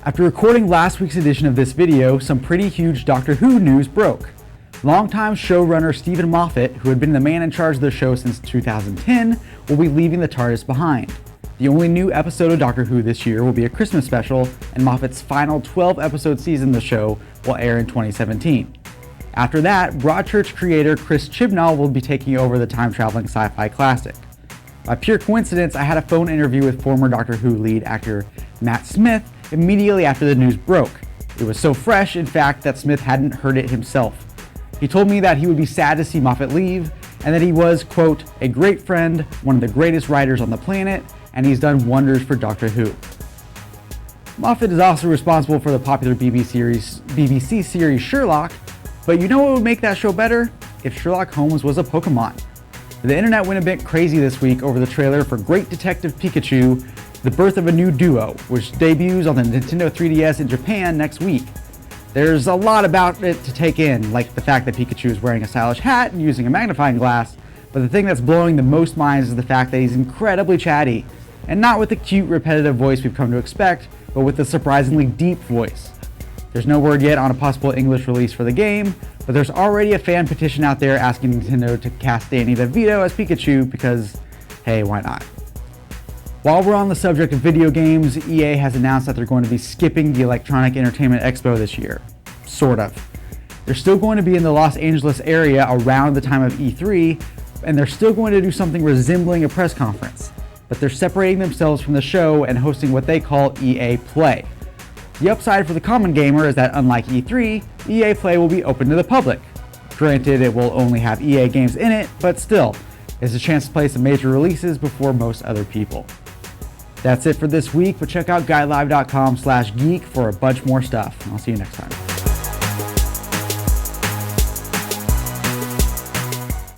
After recording last week's edition of this video, some pretty huge Doctor Who news broke. Longtime showrunner Stephen Moffat, who had been the man in charge of the show since 2010, will be leaving the TARDIS behind. The only new episode of Doctor Who this year will be a Christmas special, and Moffat's final 12-episode season of the show will air in 2017. After that, Broadchurch creator Chris Chibnall will be taking over the time-traveling sci-fi classic. By pure coincidence, I had a phone interview with former Doctor Who lead actor Matt Smith immediately after the news broke. It was so fresh, in fact, that Smith hadn't heard it himself. He told me that he would be sad to see Moffat leave, and that he was, quote, a great friend, one of the greatest writers on the planet, and he's done wonders for Doctor Who. Moffat is also responsible for the popular BBC series Sherlock, but you know what would make that show better? If Sherlock Holmes was a Pokemon. The internet went a bit crazy this week over the trailer for Great Detective Pikachu, The Birth of a New Duo, which debuts on the Nintendo 3DS in Japan next week. There's a lot about it to take in, like the fact that Pikachu is wearing a stylish hat and using a magnifying glass, but the thing that's blowing the most minds is the fact that he's incredibly chatty, and not with the cute, repetitive voice we've come to expect, but with a surprisingly deep voice. There's no word yet on a possible English release for the game, but there's already a fan petition out there asking Nintendo to cast Danny DeVito as Pikachu because, hey, why not? While we're on the subject of video games, EA has announced that they're going to be skipping the Electronic Entertainment Expo this year. Sort of. They're still going to be in the Los Angeles area around the time of E3, and they're still going to do something resembling a press conference. But they're separating themselves from the show and hosting what they call EA Play. The upside for the common gamer is that unlike E3, EA Play will be open to the public. Granted, it will only have EA games in it, but still, it's a chance to play some major releases before most other people. That's it for this week, but check out guidelive.com/geek for a bunch more stuff. I'll see you next time.